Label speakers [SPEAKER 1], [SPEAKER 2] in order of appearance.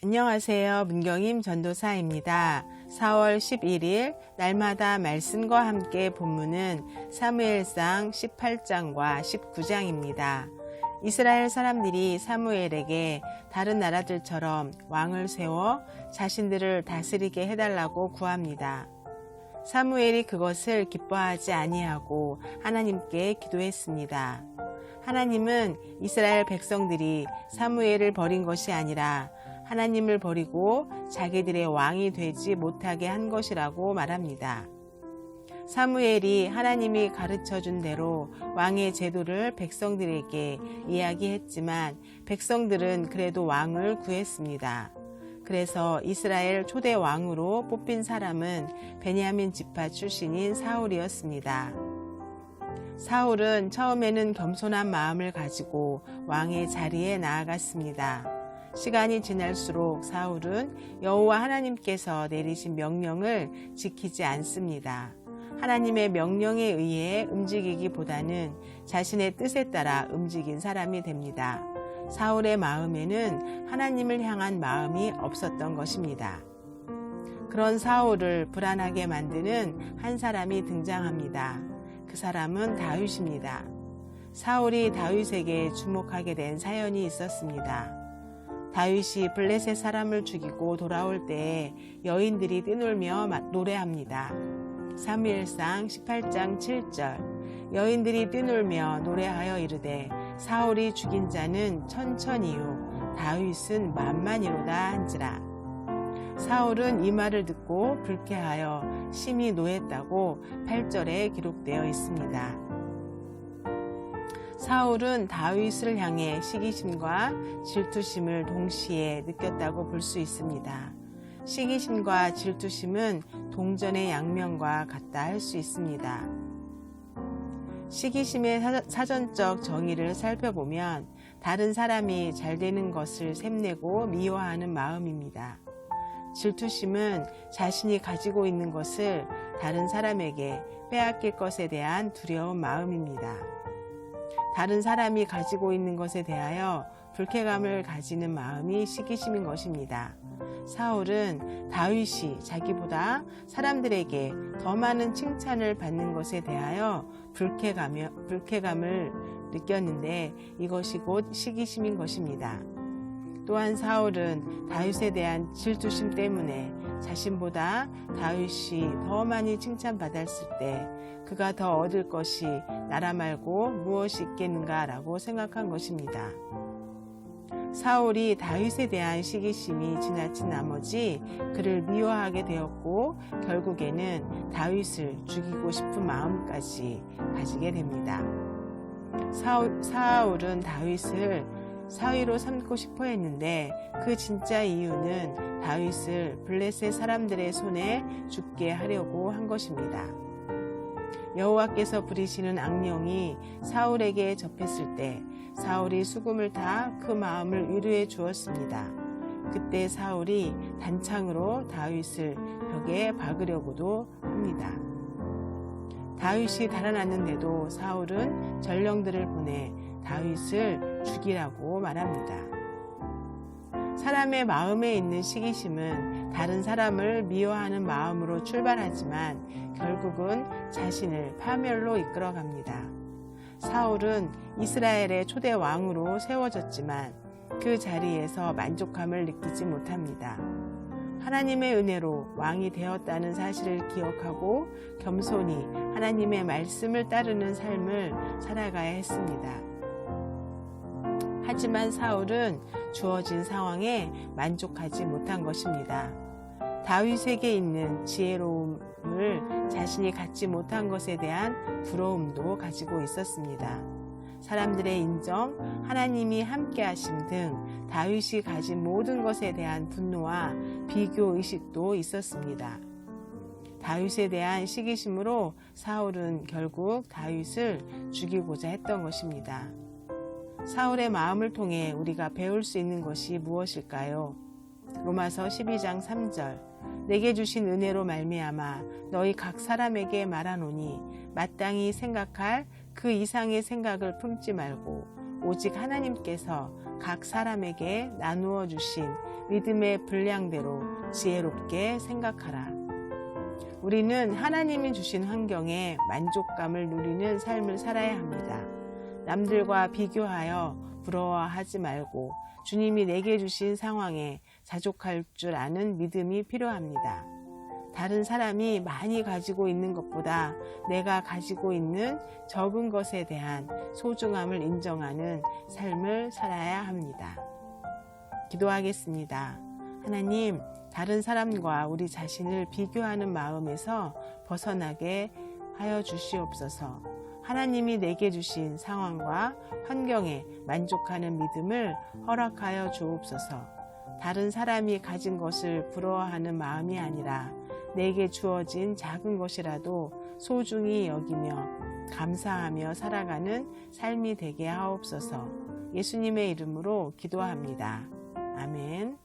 [SPEAKER 1] 안녕하세요. 문경임 전도사입니다. 4월 11일 날마다 말씀과 함께 본문은 사무엘상 18장과 19장입니다. 이스라엘 사람들이 사무엘에게 다른 나라들처럼 왕을 세워 자신들을 다스리게 해달라고 구합니다. 사무엘이 그것을 기뻐하지 아니하고 하나님께 기도했습니다. 하나님은 이스라엘 백성들이 사무엘을 버린 것이 아니라 하나님을 버리고 자기들의 왕이 되지 못하게 한 것이라고 말합니다. 사무엘이 하나님이 가르쳐준 대로 왕의 제도를 백성들에게 이야기했지만 백성들은 그래도 왕을 구했습니다. 그래서 이스라엘 초대 왕으로 뽑힌 사람은 베냐민 지파 출신인 사울이었습니다. 사울은 처음에는 겸손한 마음을 가지고 왕의 자리에 나아갔습니다. 시간이 지날수록 사울은 여호와 하나님께서 내리신 명령을 지키지 않습니다. 하나님의 명령에 의해 움직이기보다는 자신의 뜻에 따라 움직인 사람이 됩니다. 사울의 마음에는 하나님을 향한 마음이 없었던 것입니다. 그런 사울을 불안하게 만드는 한 사람이 등장합니다. 그 사람은 다윗입니다. 사울이 다윗에게 주목하게 된 사연이 있었습니다. 다윗이 블레셋 사람을 죽이고 돌아올 때에 여인들이 뛰놀며 노래합니다. 사무엘상 18장 7절 여인들이 뛰놀며 노래하여 이르되 사울이 죽인 자는 천천히요 다윗은 만만이로다 한지라. 사울은 이 말을 듣고 불쾌하여 심히 노했다고 8절에 기록되어 있습니다. 사울은 다윗을 향해 시기심과 질투심을 동시에 느꼈다고 볼 수 있습니다. 시기심과 질투심은 동전의 양면과 같다 할 수 있습니다. 시기심의 사전적 정의를 살펴보면 다른 사람이 잘 되는 것을 샘내고 미워하는 마음입니다. 질투심은 자신이 가지고 있는 것을 다른 사람에게 빼앗길 것에 대한 두려운 마음입니다. 다른 사람이 가지고 있는 것에 대하여 불쾌감을 가지는 마음이 시기심인 것입니다. 사울은 다윗이 자기보다 사람들에게 더 많은 칭찬을 받는 것에 대하여 불쾌감을 느꼈는데 이것이 곧 시기심인 것입니다. 또한 사울은 다윗에 대한 질투심 때문에 자신보다 다윗이 더 많이 칭찬받았을 때 그가 더 얻을 것이 나라 말고 무엇이 있겠는가라고 생각한 것입니다. 사울이 다윗에 대한 시기심이 지나친 나머지 그를 미워하게 되었고 결국에는 다윗을 죽이고 싶은 마음까지 가지게 됩니다. 사울은 다윗을 사위로 삼고 싶어 했는데 그 진짜 이유는 다윗을 블레셋 사람들의 손에 죽게 하려고 한 것입니다. 여호와께서 부리시는 악령이 사울에게 접했을 때 사울이 수금을 타 그 마음을 위로해 주었습니다. 그때 사울이 단창으로 다윗을 벽에 박으려고도 합니다. 다윗이 달아났는데도 사울은 전령들을 보내 다윗을 죽이라고 말합니다. 사람의 마음에 있는 시기심은 다른 사람을 미워하는 마음으로 출발하지만 결국은 자신을 파멸로 이끌어갑니다. 사울은 이스라엘의 초대 왕으로 세워졌지만 그 자리에서 만족함을 느끼지 못합니다. 하나님의 은혜로 왕이 되었다는 사실을 기억하고 겸손히 하나님의 말씀을 따르는 삶을 살아가야 했습니다. 하지만 사울은 주어진 상황에 만족하지 못한 것입니다. 다윗에게 있는 지혜로움을 자신이 갖지 못한 것에 대한 부러움도 가지고 있었습니다. 사람들의 인정, 하나님이 함께하심 등 다윗이 가진 모든 것에 대한 분노와 비교의식도 있었습니다. 다윗에 대한 시기심으로 사울은 결국 다윗을 죽이고자 했던 것입니다. 사울의 마음을 통해 우리가 배울 수 있는 것이 무엇일까요? 로마서 12장 3절 내게 주신 은혜로 말미암아 너희 각 사람에게 말하노니 마땅히 생각할 그 이상의 생각을 품지 말고 오직 하나님께서 각 사람에게 나누어 주신 믿음의 분량대로 지혜롭게 생각하라. 우리는 하나님이 주신 환경에 만족감을 누리는 삶을 살아야 합니다. 남들과 비교하여 부러워하지 말고 주님이 내게 주신 상황에 자족할 줄 아는 믿음이 필요합니다. 다른 사람이 많이 가지고 있는 것보다 내가 가지고 있는 적은 것에 대한 소중함을 인정하는 삶을 살아야 합니다. 기도하겠습니다. 하나님, 다른 사람과 우리 자신을 비교하는 마음에서 벗어나게 하여 주시옵소서. 하나님이 내게 주신 상황과 환경에 만족하는 믿음을 허락하여 주옵소서. 다른 사람이 가진 것을 부러워하는 마음이 아니라 내게 주어진 작은 것이라도 소중히 여기며 감사하며 살아가는 삶이 되게 하옵소서. 예수님의 이름으로 기도합니다. 아멘.